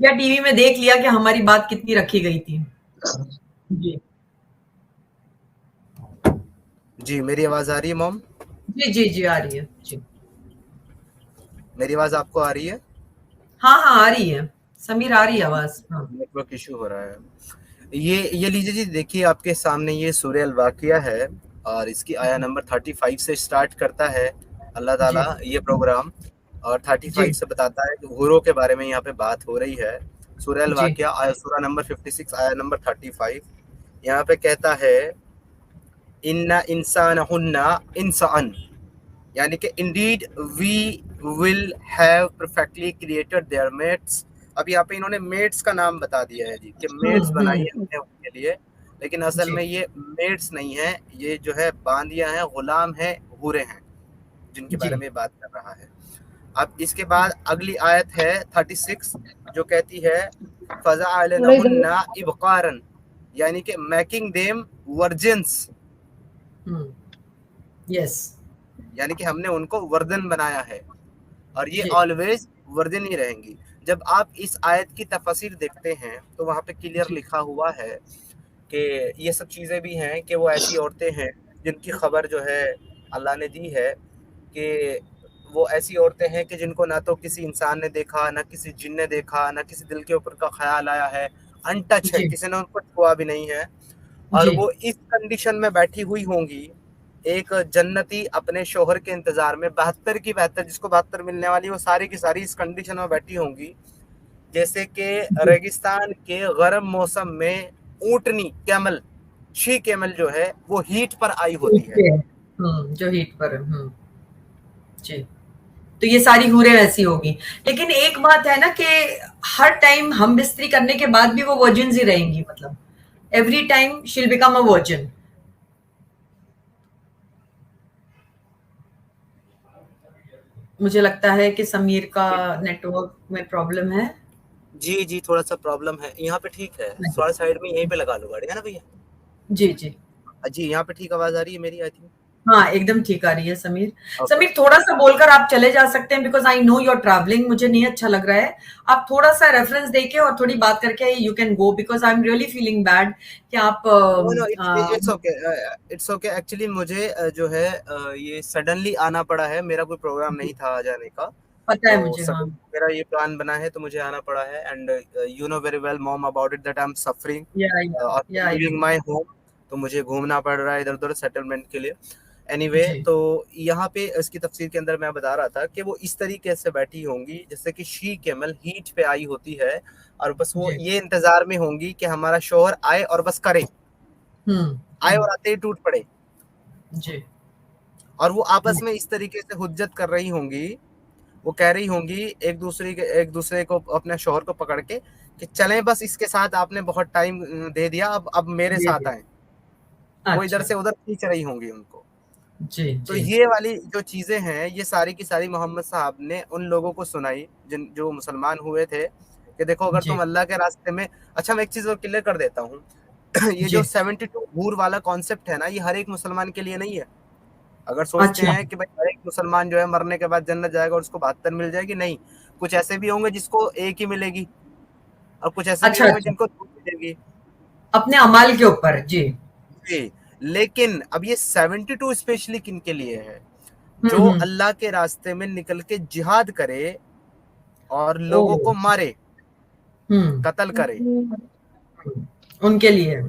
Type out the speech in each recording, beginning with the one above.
या टीवी में देख लिया कि हमारी बात कितनी रखी गई थी। जी जी, मेरी आवाज आ रही है मॉम? जी जी जी, आ रही है जी। मेरी आवाज आपको आ रही है? हाँ हाँ, आ रही है समीर, आ रही है आवाज। हाँ नेटवर्क इशू हो रहा है। ये लीजिए जी, देखिए आपके सामने ये सूरह अल वाक़िया है और इसकी आया जी नंबर 35 से स्टार्ट करता है अल्लाह ताला जी ये प्रोग्राम, और 35 जी से बताता है कि हूरों के बारे में यहाँ पे बात हो रही है। सूरह अल जी वाक़िया आया सूरा नंबर 56 आया नंबर 35, यहाँ पे कहता है इन्ना इंसानहुन्ना इंसान, यानी कि indeed we will have perfectly created their mates. अब यहाँ पे इन्होंने मेट्स का नाम बता दिया है जी कि मेट्स बनाई है हमने उनके लिए, लेकिन असल जी में ये मेट्स नहीं है, ये जो है बांदियां हैं, गुलाम हैं, हूरे हैं, जिनके जी बारे में बात कर रहा है। अब इसके बाद अगली आयत है 36, जो कहती है थोड़ा इधर। फज़अलनहुन्ना इबकारन, यानी कि मेकिंग देम वर्जिन्स, यस यानी कि हमने उनको वर्दन बनाया है और ये जी ऑलवेज वर्जिन ही रहेंगी। जब आप इस आयत की तफसीर देखते हैं तो वहाँ पे क्लियर जी लिखा हुआ है कि ये सब चीज़ें भी हैं कि वो ऐसी औरतें हैं जिनकी खबर जो है अल्लाह ने दी है कि वो ऐसी औरतें हैं कि जिनको ना तो किसी इंसान ने देखा, ना किसी जिन ने देखा, ना किसी दिल के ऊपर का ख्याल आया है, अनटच है, जी किसी ने उनको छुआ भी नहीं है, और जी वो इस कंडीशन में बैठी हुई होंगी, एक जन्नती अपने शोहर के इंतजार में 72 की 72 जिसको 72 मिलने वाली, वो सारी की सारी इस कंडीशन में बैठी होंगी जैसे कि जी रेगिस्तान के गर्म मौसम में ऊंटनी कैमल, शी कैमल जो है वो हीट पर आई होती है। ओके। जो हीट पर है। जी, तो ये सारी हूरें वैसी होगी। लेकिन एक बात है ना कि हर टाइम हम बिस्तरी करने के बाद भी वो वर्जिन्स ही रहेंगी, मतलब एवरी टाइम शील बिकम अ वर्जिन। मुझे लगता है कि समीर का नेटवर्क में प्रॉब्लम है। जी जी, थोड़ा सा प्रॉब्लम है यहाँ पे, ठीक है नहीं। थोड़ा साइड में यहीं पे लगा लो गाड़ी, है ना भैया? जी जी जी, यहाँ पे ठीक आवाज आ रही है मेरी, आई थिंक। हाँ, एकदम ठीक आ रही है समीर। ओके समीर, थोड़ा सा बोलकर आप चले जा सकते हैं, because I know your travelling, मुझे नहीं अच्छा लग रहा है। आप थोड़ा सा रेफरेंस देके और थोड़ी बात करके you can go, because I am really feeling bad कि आप no no, it's okay, it's okay. Actually मुझे जो है ये सडनली आना पड़ा है, मेरा कोई प्रोग्राम नहीं था आ जाने का, पता तो है मुझे। हाँ, सडन मेरा ये प्लान बना है तो मुझे आना पड़ा है। And you know very well mom about it that I am suffering या आफ्टर या लीविंग माय होम, तो मुझे घूमना पड़ रहा है इधर उधर सेटलमेंट के लिए। एनीवे जी तो यहाँ पे इसकी तफसीर के अंदर मैं बता रहा था कि वो इस तरीके से बैठी होंगी जैसे कि शी कैमल हीट पे आई होती है, और बस वो जी ये इंतजार में होंगी कि हमारा शोहर आए और बस करे, आए और आते ही टूट पड़े। जी और वो आपस में इस तरीके से हुज्जत कर रही होंगी, वो कह रही होंगी एक दूसरे को, अपने शोहर को पकड़ के कि चलें बस इसके साथ, आपने बहुत टाइम दे दिया, अब मेरे दे साथ दिया। आए। वो इधर अच्छा। से उधर खींच रही होंगी उनको। जी तो जी ये वाली जो चीजें हैं ये सारी की सारी मोहम्मद साहब ने उन लोगों को सुनाई जिन जो मुसलमान हुए थे कि देखो अगर जी तुम अल्लाह के रास्ते में। अच्छा, मैं एक चीज और क्लियर कर देता हूँ ये जो जी। 72 हूर वाला कॉन्सेप्ट है ना, ये हर एक मुसलमान के लिए नहीं है। अगर सोचते अच्छा हैं कि भाई हर एक मुसलमान जो है मरने के बाद जन्नत जाएगा और उसको 72 मिल जाएगी, नहीं। कुछ ऐसे भी होंगे जिसको एक ही मिलेगी, और कुछ ऐसे भी अच्छा होंगे अच्छा, जिनको दो मिलेगी। अपने अमाल के ऊपर। जी। जी, लेकिन अब ये 72 स्पेशली किन के लिए है? जो हम्म। अल्लाह के रास्ते में निकल के जिहाद करे और ओ। लोगों को मारे, हम्म। कत्ल करे। उनके लिए।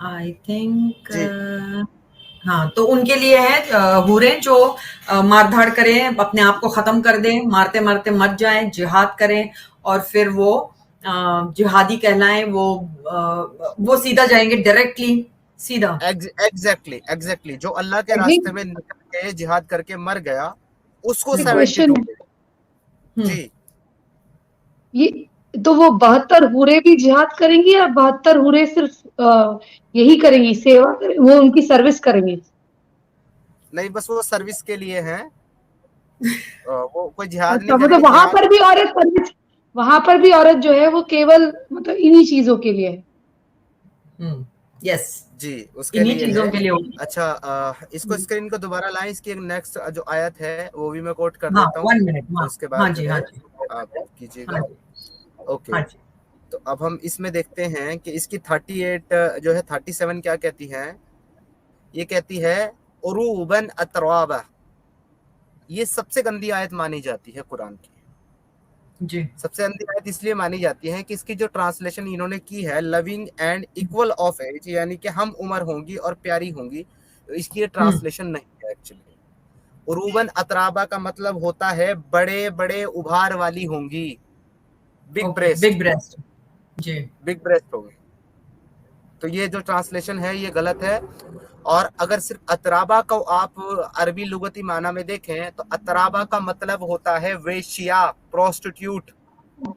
आई थिंक जी हाँ, तो उनके लिए है हूरें जो मारधाड़ करें, अपने आप को खत्म कर दें, मारते मारते मर जाएं, जिहाद करें, और फिर वो जिहादी कहलाएं, वो सीधा जाएंगे डायरेक्टली, सीधा। एग्जैक्टली जो अल्लाह के आई रास्ते थिंक में निकल के जिहाद करके मर गया उसको एक हम्म 72 क्वेश्चन है। मिले। हम्म। जी, ये तो वो 72 हूरे भी जिहाद करेंगी या 72 हूरे सिर्फ यही करेंगी, सेवा करें, वो उनकी सर्विस करेंगी? नहीं बस वो सर्विस के लिए है, वो कोई जिहाद नहीं अच्छा, मतलब करेंगे, जिहाद। वहां पर भी औरत जो है वो केवल मतलब इन्हीं चीजों के लिए है। हम्म। यस, जी, उसके इन्हीं लिए चीजों है। के लिए होती अच्छा, इसको स्क्रीन को दोबारा लाएं, इसकी एक नेक्स्ट जो आयत है वो भी मैं कोट कर है। हाँ, देता हूँ, 1 मिनट। तो हाँ, इसके हाँ बाद जो जी, हाँ है जी, आप हाँ कीजिएगा। जी, ओके, हाँ जी। तो अब हम इसमें देखते हैं कि इसकी 38 जो है 37 क्या कहती है। ये कहती है उरूबन अतराबा। ये सबसे गंदी आयत मानी जाती है कुरान की। जी। सबसे गंदी आयत इसलिए मानी जाती है कि इसकी जो ट्रांसलेशन इन्होंने की है, loving and equal of age, यानी कि हम उम्र होंगी और प्यारी होंगी, तो इसकी ये हुँ, ट्रांसलेशन नहीं है एक्चुअली। उरूबन अतराबा का मतलब होता है बड़े बड़े उभार वाली होंगी, big okay, breast, big breast. जी। बिग ब्रेस्ट होंगी। तो ये जो ट्रांसलेशन है ये गलत है। और अगर सिर्फ अतराबा को आप अरबी लुगती माना में देखें तो अतराबा का मतलब होता है वेश्या, प्रोस्टिट्यूट। हाँ,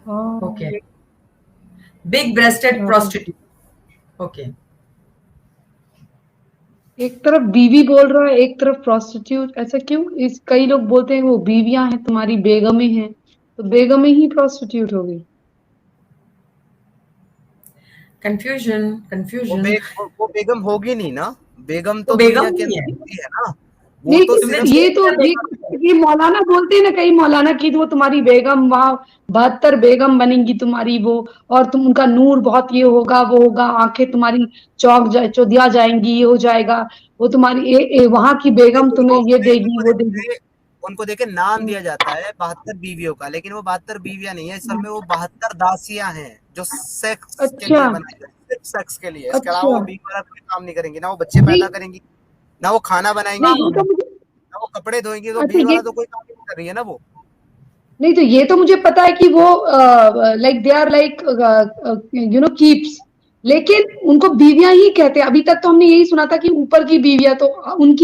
हाँ, ओके। बिग ब्रेस्टेड हाँ। प्रोस्टिट्यूट। ओके। एक तरफ बीवी बोल रहा है, एक तरफ प्रोस्टिट्यूट, ऐसा क्यों? इस कई लोग बोलते हैं वो बीवियां हैं तुम्हारी, बेगमें हैं, तो बेगमें ही प्रोस्टिट्यूट हो गई। Confusion, confusion. वो बेगम होगी नहीं ना। बेगम वो तो दुनिया बेगम के नहीं है। अंदर होती है ना। वो नहीं, तो तुमने सिर्फ ये चेंज तो किया बेगम से। ये मौलाना बोलते हैं ना, कई मौलाना की वो तुम्हारी बेगम वहां 72 बेगम बनेंगी तुम्हारी वो, और तुम उनका नूर बहुत ये होगा वो होगा, आंखें तुम्हारी चौधिया जाएंगी, ये हो जाएगा, वो तुम्हारी वहां की बेगम तुम्हें ये देगी वो देगी। उनको देखे नाम हम्म, दिया जाता है 72 बीवियों का, लेकिन वो 72 बीवियां नहीं है, असल में वो 72 दासियां हैं जो सेक्स के अच्छा, लिए बनाई जाती है, सिर्फ सेक्स के लिए। इसके अलावा अच्छा। वो बीवी वाला कोई काम नहीं करेंगी, ना वो बच्चे पैदा नहीं, करेंगी, ना वो खाना बनाएंगी, नहीं, ये तो हाँ, मुझे, ना वो कपड़े धोएंगी। तो अच्छा बीवी ये, वाला तो कोई काम ही नहीं कर रही है ना वो। नहीं तो ये तो मुझे पता है कि वो like they are like keeps, लेकिन उनको बीवियां ही कहते हैं। अभी तक तो हमने यही सुना था कि ऊपर की बीवियां तो उन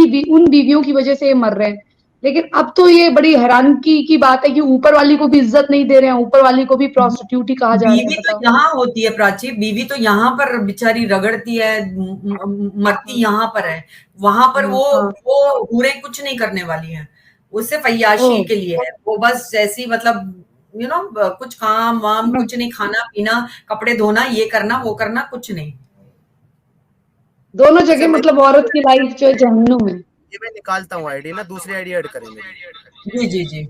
बीवियों की वजह से ये मर रहे हैं, लेकिन अब तो ये बड़ी हैरानगी की बात है कि ऊपर वाली को भी इज्जत नहीं दे रहे हैं, ऊपर वाली को भी प्रोस्टिट्यूट ही कहा जा रहा है, बीवी तो बताओ। यहाँ होती है प्राची, बीवी तो यहाँ पर बेचारी रगड़ती है, मरती हाँ, यहाँ पर है। वहां पर हाँ, हाँ। वो हूरें कुछ नहीं करने वाली हैं। वो सिर्फ ओ, अय्याशी के लिए है। वो बस ऐसी मतलब कुछ काम वाम हाँ, कुछ नहीं, खाना पीना, कपड़े धोना, ये करना वो करना, कुछ नहीं। दोनों अच्छा, जगह मैं मतलब औरत की लाइफ जो है जहन्नुम है। ये मैं निकालता हूँ आईडी ना, दूसरी आईडी ऐड करेंगे जी। जी जी जी।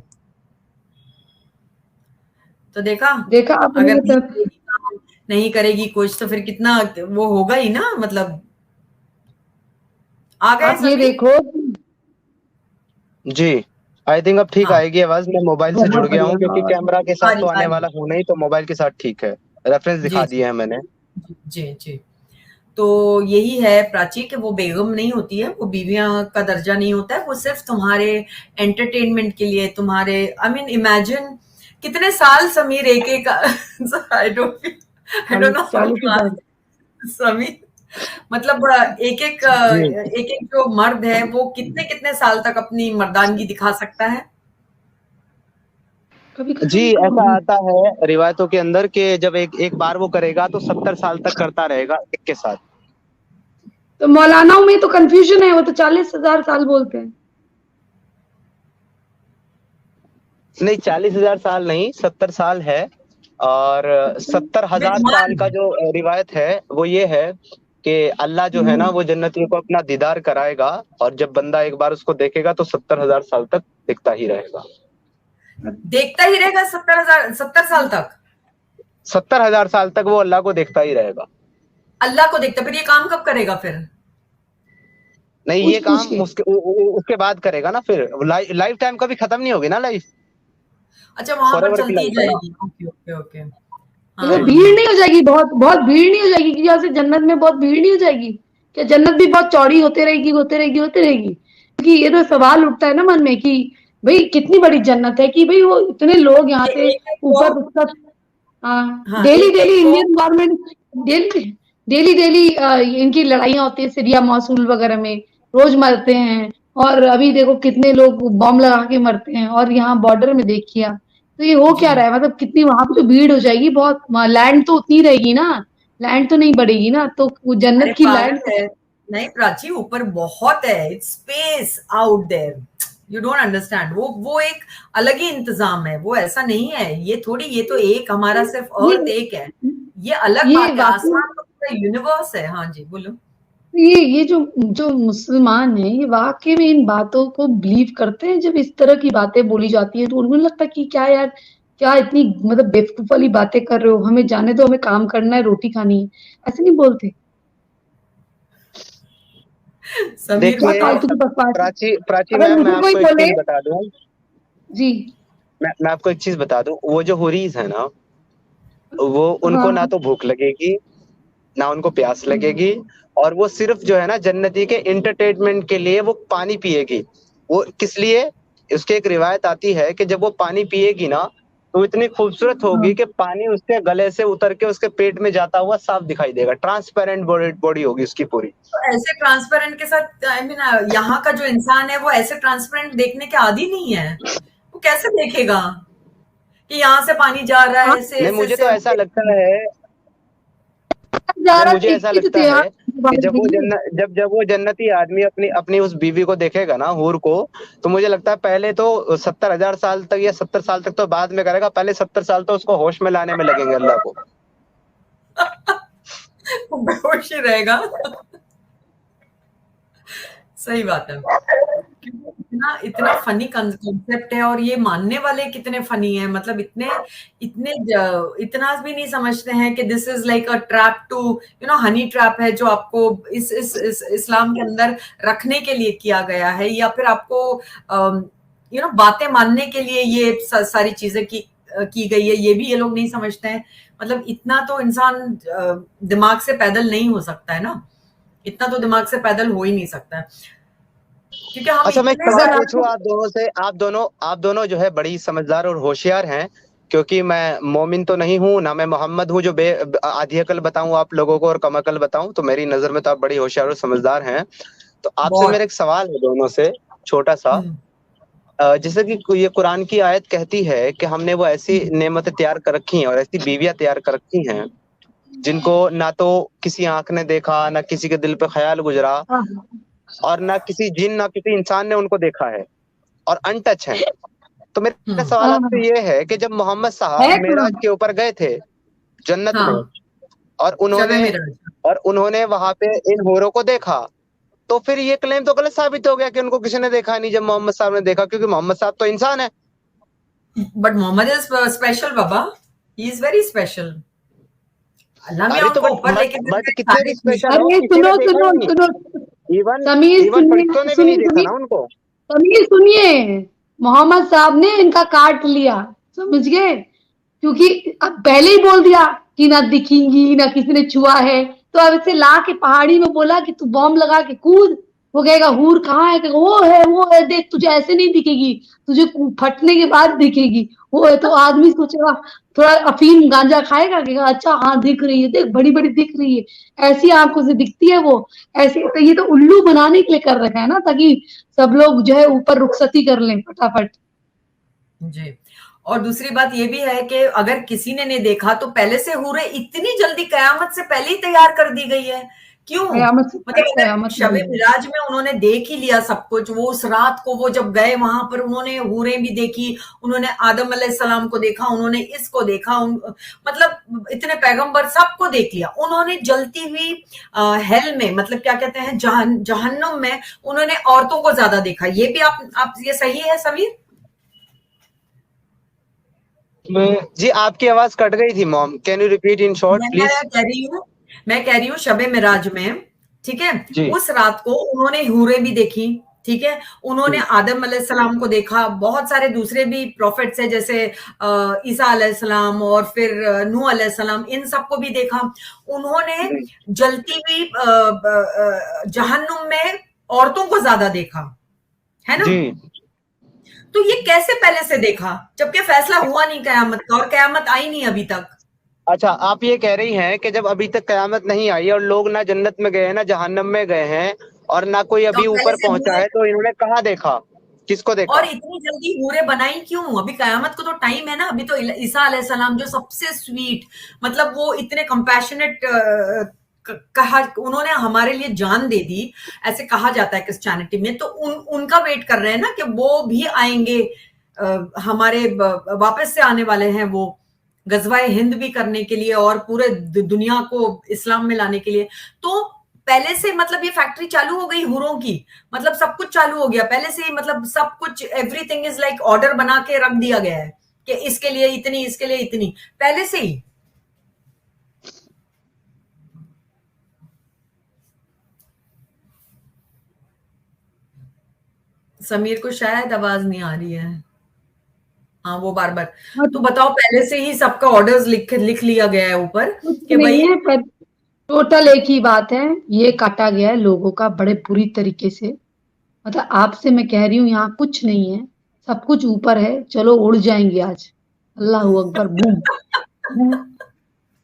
तो देखा, देखा अगर आपने नहीं तो। करेगी काम, नहीं करेगी कुछ, तो फिर कितना वो होगा ही ना, मतलब। आ गए आप ये सभी। देखो, जी, आई थिंक अब ठीक हाँ, आएगी आवाज। मैं मोबाइल से जुड़ बहुत गया बढ़िया, हूँ क्योंकि हाँ। कैमरा के आ साथ तो रही आ आने रही। वाला हूँ नहीं, तो मोबाइल के साथ ठीक है। रेफरेंस जी दिखा जी दिए हैं मैंने। जी जी। तो यही है प्राची कि वो बेगम नहीं होती है, वो बीवियां का दर्जा नहीं होता है। वो सिर्फ तुम्हारे एंटरटेनमेंट के लिए, तुम्हारे आई मीन इमेजिन कितने साल समीर एक एक I don't know how to 40,000। Ask Sameer, मतलब जी, एक एक जो मर्द है वो कितने कितने साल तक अपनी मर्दानगी दिखा सकता है। कभी जी, खत्म नहीं ऐसा होगी। आता है रिवायतों के अंदर कि जब एक एक बार वो करेगा तो 70 साल तक करता रहेगा एक के साथ। तो मौलानाओं में तो कंफ्यूजन है, वो तो 40,000 साल बोलते हैं। नहीं, 40,000 साल नहीं, 70 साल है। और अच्छा। 70,000 विद साल का मर्द। जो रिवायत है वो ये है कि अल्लाह जो है ना हम्म। वो जन्नतियों को अपना दीदार कराएगा, और जब बंदा एक बार उसको देखेगा तो 70,000 साल तक दिखता ही रहेगा। देखता ही रहेगा 70,000 70 साल तक। 70,000 साल तक वो अल्लाह को देखता ही रहेगा। अल्लाह को देखता, फिर ये काम कब करेगा फिर? नहीं, ये पूछ पूछ काम के। उसके बाद करेगा ना। फिर लाइफ टाइम कभी खत्म नहीं होगी ना लाइफ, अच्छा, वहां पर फॉरएवर की चलती ही लाइफ है ना। जाएगी। Okay okay okay. हाँ तो हाँ भीड़ हाँ। नहीं हो जाएगी? बहुत बहुत भीड़ नहीं हो जाएगी कि जैसे जन्नत में बहुत भीड़ नहीं हो जाएगी? क्या जन्नत भी बहुत चौड़ी होते रहेगी, होते रहेगी, होते रहेगी? क्योंकि ये तो सवाल उठता है ना मन में कि भाई कितनी बड़ी जन्नत है कि भाई वो इतने लोग यहाँ से एक एक को, ऊपर रुककर, हाँ, हाँ डेली एक डेली एक को, Indian government, daily daily daily इनकी लड़ाइयाँ होती है सीरिया मौसूल वगैरह में, रोज मरते हैं। और अभी देखो कितने लोग बॉम्ब लगा के मरते हैं, और यहाँ बॉर्डर में देखिए आप, तो ये हो जी। क्या रहा है? मतलब कितनी वहां पे तो भीड़ हो जाएगी बहुत, लैंड तो उतनी रहेगी ना, लैंड तो नहीं बढ़ेगी ना, तो वो अरे जन्नत की लैंड पागल है, नहीं प्राची, ऊपर बहुत है, it's space out there. You don't understand. वो एक अलग ही इंतजाम है, वो ऐसा नहीं है। ये थोड़ी, ये तो एक हमारा सिर्फ अर्थ नहीं, एक है। ये अलग ये बात है, वाकई आसमान तो पूरा यूनिवर्स है। हाँ जी, बोलो। ये जो जो मुसलमान है, ये वाकई में इन बातों को बिलीव करते हैं। जब इस तरह की बातें बोली जाती है तो उनको नहीं लगता कि क्या यार, क्या इतनी मतलब बेवकूफ वाली बातें कर रहे हो, हमें जाने दो, हमें काम करना है, रोटी खानी है, ऐसे नहीं बोलते। समीर क्या देखिए, बताओ। फालतू की बकवास है। प्राची प्राची अगर मैम, मैं मुझे कोई आपको एक बोले, चीज बता दूं। जी, मैं आपको एक चीज बता दूं, वो जो हुरीज है ना, वो उनको ना हाँ, तो भूख लगेगी, ना उनको प्यास हम्म, लगेगी। और वो सिर्फ जो है ना जन्नती के इंटरटेनमेंट के लिए वो पानी पिएगी। वो किस लिए? उसकी एक रिवायत आती है कि जब वो पानी पिएगी ना, तो इतनी खूबसूरत हाँ, होगी कि पानी उसके गले से उतर के उसके पेट में जाता हुआ साफ दिखाई देगा। ट्रांसपेरेंट बॉडी बॉडी होगी उसकी पूरी। तो ऐसे ट्रांसपेरेंट के साथ, आई मीन, यहाँ का जो इंसान है वो ऐसे ट्रांसपेरेंट देखने के आदी नहीं है। वो कैसे देखेगा कि यहाँ से पानी जा रहा है, हाँ, ऐसे नहीं, ऐसे मुझे ऐसे तो ऐसा लगता है, जा नहीं रहा मुझे ऐसा देखिए तो लगता त्योहार है कि जब वो जब वो जन्नती आदमी अपनी अपनी उस बीवी को देखेगा ना, हूर को, तो मुझे लगता है पहले तो 70,000 साल तक या 70 साल तक तो बाद में करेगा, पहले 70 साल तो उसको होश में लाने में लगेंगे अल्लाह को। वो बेहोश ही रहेगा। सही बात है। क्योंकि इतना इतना फनी कंसेप्ट है, और ये मानने वाले कितने फनी हैं, मतलब इतने इतने इतना भी नहीं समझते हैं कि this is like a trap to, honey trap है जो आपको इस इस्लाम के अंदर रखने के लिए किया गया है, या फिर आपको बातें मानने के लिए ये सारी चीजें की गई है। ये भी ये लोग नहीं समझते हैं। मतलब इतना तो इंसान दिमाग से पैदल नहीं हो सकता है ना, इतना तो दिमाग से पैदल हो ही नहीं सकता है, क्योंकि हम अच्छा, मैं एक इतने सवाल अगर सारे। पूछूं आप दोनों से। आप दोनों जो है बड़ी समझदार और होशियार हैं। क्योंकि मैं मोमिन तो नहीं हूं, ना मैं मोहम्मद हूं जो बे आधी अकल बताऊं आप लोगों को और कम अकल बताऊं। तो मेरी नजर में तो आप बड़ी होशियार और समझदार हैं। तो आपसे मेरा बहुत। एक सवाल है दोनों से, छोटा सा। हम्म, जैसे कि ये कुरान की आयत कहती है कि हमने वो ऐसी हम्म, नेमतें तैयार कर रखी हैं और ऐसी बीवियां तैयार कर रखी हैं जिनको ना तो किसी आंख ने देखा, ना किसी के दिल पे ख्याल गुजरा, हाँ, और ना किसी जिन ना किसी इंसान ने उनको देखा है, और अनटच है। तो मेरा हम्म, सवाल हाँ, आपसे ये है कि जब मोहम्मद साहब है कहाँ? मेराज के ऊपर गए थे जन्नत में, हाँ, और शबे उन्होंने मिराज। वहां पे इन हूरों को देखा, तो फिर ये क्लेम तो गलत साबित हो गया कि उनको किसी ने देखा नहीं जब मोहम्मद साहब ने देखा, क्योंकि मोहम्मद साहब तो इंसान है। बट मोहम्मद इज स्पेशल बाबा, he is very special. Allah मियां अरे तो उनको ऊपर लेके गए बट थे कितने सारे भी चीज। स्पेशल हो, अरे किसी ने सुनो देखा सुनो ही नहीं। सुनो, इवन समीर इवन सुनिए, फरिश्तों ने भी नहीं सुनिए देखा सुनिए, ना उनको। समीर सुनिए, मोहम्मद साहब ने इनका काट लिया, समझ गए? क्योंकि अब पहले ही बोल दिया कि ना दिखेंगी, ना किसी ने छुआ है, तो अब इसे ला के पहाड़ी में बोला कि तू बॉम्ब लगा के कूद। वो कहेगा हूर कहाँ है? कहेगा वो है, देख तुझे ऐसे नहीं दिखेगी, तुझे फटने के बाद दिखेगी, वो है। तो आदमी सोचेगा, थोड़ा अफीम गांजा खाएगा, कहेगा अच्छा हाँ दिख रही है, देख बड़ी बड़ी दिख रही है, ऐसी आंखों से दिखती है वो, ऐसे। तो ये तो उल्लू बनाने के लिए कर रखा है ना, ताकि सब लोग जो है ऊपर रुखसती कर लें फटाफट। जी। और दूसरी बात ये भी है कि अगर किसी ने नहीं देखा तो पहले से हूरें इतनी जल्दी कयामत से पहले ही तैयार कर दी गई है। क्यों? कयामत से मतलब अगर कयामत शबे नहीं। मिराज में उन्होंने देख ही लिया सब कुछ, वो उस रात को वो जब गए वहां पर उन्होंने हूरें भी देखी, उन्होंने आदम अलैहिस्सलाम को देखा, उन्होंने इसको देखा, मतलब इतने पैगंबर सबको देख लिया। उन्होंने जलती हुई हेल में, मतलब क्या कहते हैं, जहन्नुम में उन्होंने औरतों को ज्यादा देखा। ये भी आप ये सही है समीर? जी, आपकी आवाज कट गई थी mom, can you repeat in short मैं प्लीज? कह रही हूँ मैं कह रही हूँ शबे मिराज में, ठीक है, जी। उस रात को उन्होंने हूरें भी देखी, ठीक है, उन्होंने आदम अलैहिस्सलाम को देखा, बहुत सारे दूसरे भी प्रॉफिट्स हैं जैसे ईसा अलैहिस्सलाम और फिर नूह अलैहिस्सलाम, इन सबको भी देखा। उन्होंने जी। जलती हुई जहन्नुम में औरतों को ज्यादा देखा, है ना? जी। तो ये कैसे पहले से देखा जबकि फैसला हुआ नहीं कयामत का, और कयामत आई नहीं अभी तक? अच्छा, आप ये कह रही हैं कि जब अभी तक कयामत नहीं आई और लोग ना जन्नत में गए हैं ना जहन्नम में गए हैं, और ना कोई तो अभी पहले ऊपर से पहुंचा हुए, है, तो इन्होंने कहाँ देखा? किसको और देखा? इतनी जल्दी हूरें बनाई क्यों? अभी कयामत को तो टाइम है ना। अभी तो ईसा अलैहिस्सलाम जो सबसे स्वीट, मतलब वो इतने कंपैशनेट, कहा उन्होंने हमारे लिए जान दे दी, ऐसे कहा जाता है क्रिश्चियनिटी में। तो उनका वेट कर रहे हैं ना कि वो भी आएंगे, हमारे वापस से आने वाले हैं वो, गजवाए हिंद भी करने के लिए और पूरे दुनिया को इस्लाम में लाने के लिए। तो पहले से मतलब ये फैक्ट्री चालू हो गई हुरों की, मतलब सब कुछ चालू हो गया पहले से ही, मतलब सब कुछ एवरीथिंग इज लाइक ऑर्डर बना के रख दिया गया है कि इसके लिए इतनी, इसके लिए इतनी, पहले से ही। समीर को शायद आवाज नहीं आ रही है। हाँ, वो बार बार। तो बताओ, पहले से ही सबका ऑर्डर्स लिख लिया गया है ऊपर कि भाई, नहीं है, पर टोटल एक ही बात है, ये काटा गया है लोगों का बड़े बुरी तरीके से। मतलब आपसे मैं कह रही हूँ, यहाँ कुछ नहीं है, सब कुछ ऊपर है। चलो उड़ जाएंगे आज, अल्लाह अकबर, बूम।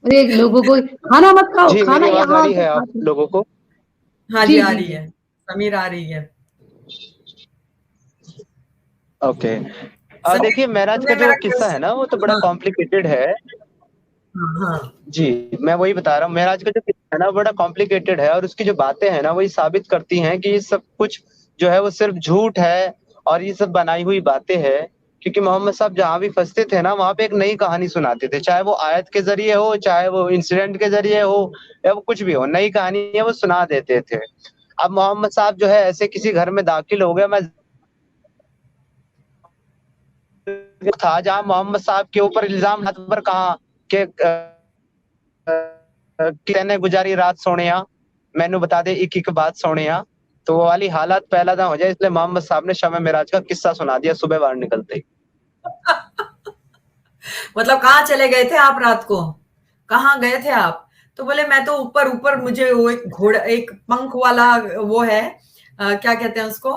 अरे लोगों को खाना मत खाओ, जी, मेरी खाना आवाज आ यहाँ रही आके है आप खाओ। लोगों को? हाँ जी जी आ जी रही जी है, समीर आ रही है। ओके। समीर, देखिए, मेराज का तुमने जो मेरा किस्सा है ना, वो तो बड़ा हाँ कॉम्प्लिकेटेड है। हाँ जी, मैं वही बता रहा हूँ, मेराज का जो किस्सा है ना, बड़ा कॉम्प्लिकेटेड है, और उसकी जो बातें हैं ना, वही साबित करती हैं कि ये सब कुछ जो है वो सिर्फ झूठ है, और ये सब बनाई हुई बातें हैं। क्योंकि मोहम्मद साहब जहाँ भी फंसते थे ना, वहाँ पे एक नई कहानी सुनाते थे, चाहे वो आयत के जरिए हो, चाहे वो इंसिडेंट के जरिए हो, या वो कुछ भी हो, नई कहानी है वो सुना देते थे। अब मोहम्मद साहब जो है ऐसे किसी घर में दाखिल हो गया, मैं था जहाँ मोहम्मद साहब के ऊपर इल्जाम पर कहा कि कहने गुजारी रात सोनिया, मैनू बता दे एक एक बात सोनिया। तो वो वाली हालत पहला ना हो जाए, इसलिए मोहम्मद साहब ने शब मेराज का किस्सा सुना दिया सुबह बाहर निकलते ही। मतलब कहाँ चले गए थे आप रात को, कहाँ गए थे आप? तो बोले मैं तो ऊपर ऊपर, मुझे वो एक घोड़ा, एक पंख वाला वो है, क्या कहते हैं उसको,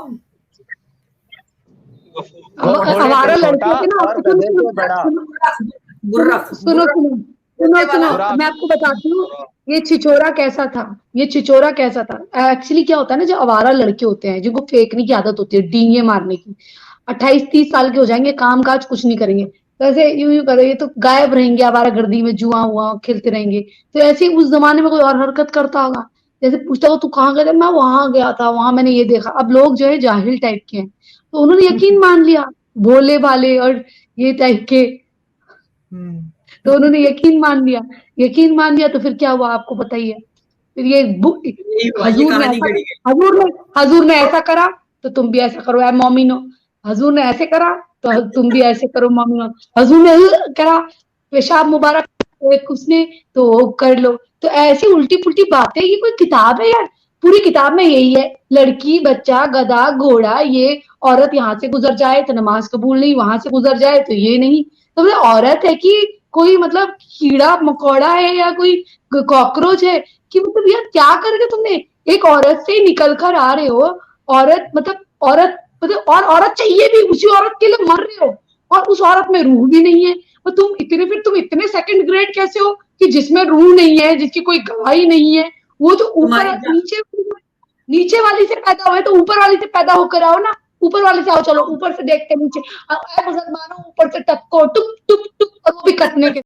घोड़े से आवारा छोटा लड़कियों के ना, और गधे से बड़ा। गुर्रफ सुनो गुर्रफ सुनो सुनो कुत्ते सुनो, वाला। बुरा। मैं आपको बताती हूँ, ये छिछोरा कैसा था। ये छिछोरा कैसा था, एक्चुअली क्या होता है ना, जो आवारा लड़के होते हैं जिनको फेंकने की आदत होती है, डींगे मारने की, 28-30 साल के हो जाएंगे, काम काज कुछ नहीं करेंगे, तो ऐसे यूं यूं करेंगे तो गायब रहेंगे आवारा गर्दी में, जुआ हुआ खेलते रहेंगे। तो ऐसे ही उस जमाने में कोई और हरकत करता होगा, जैसे पूछता हो तू कहाँ गया था, मैं वहां गया था, वहां मैंने ये देखा। अब लोग जो है जाहिल टाइप के हैं, तो उन्होंने यकीन मान लिया, भोले भाले और ये टाइप के, तो उन्होंने यकीन मान लिया। यकीन मान लिया तो फिर क्या हुआ आपको पता ही है। फिर ये यही हुआ, ये हजूर ने कहानी ऐसा, गढ़ी गई। हजूर ने ऐसा करा तो तुम भी ऐसा करो, ऐ मोमिनो। हजूर ने ऐसे करा तो तुम भी ऐसे करो मोमिनो। हजूर ने करा, पेशाब मुबारक एक उसने, तो वो कर लो। तो ऐसी उल्टी पुल्टी बातें, ये कोई किताब है यार? पूरी किताब में यही है, लड़की बच्चा गधा घोड़ा, ये औरत यहाँ से गुजर जाए तो नमाज कबूल नहीं, वहां से गुजर जाए तो ये नहीं। तो मतलब औरत है कि कोई मतलब कीड़ा मकोड़ा है या कोई कॉकरोच है कि मतलब यार क्या करके तुमने एक औरत से निकल कर आ रहे हो। औरत मतलब औरत मतलब, और औरत चाहिए भी, उसी औरत के लिए मर रहे हो, और उस औरत में रूह भी नहीं है। और तुम इतने सेकंड ग्रेड कैसे हो कि जिसमें रूह नहीं है, जिसकी कोई गवाही नहीं है, वो जो ऊपर तुम्हारी नीचे नीचे वाली से पैदा हुए तो ऊपर वाली से पैदा होकर आओ ना। ऊपर वाले से आओ, चलो ऊपर से देखते नीचे, मुसलमानों ऊपर से टपको टुक टुक टुक, और वो भी कटने के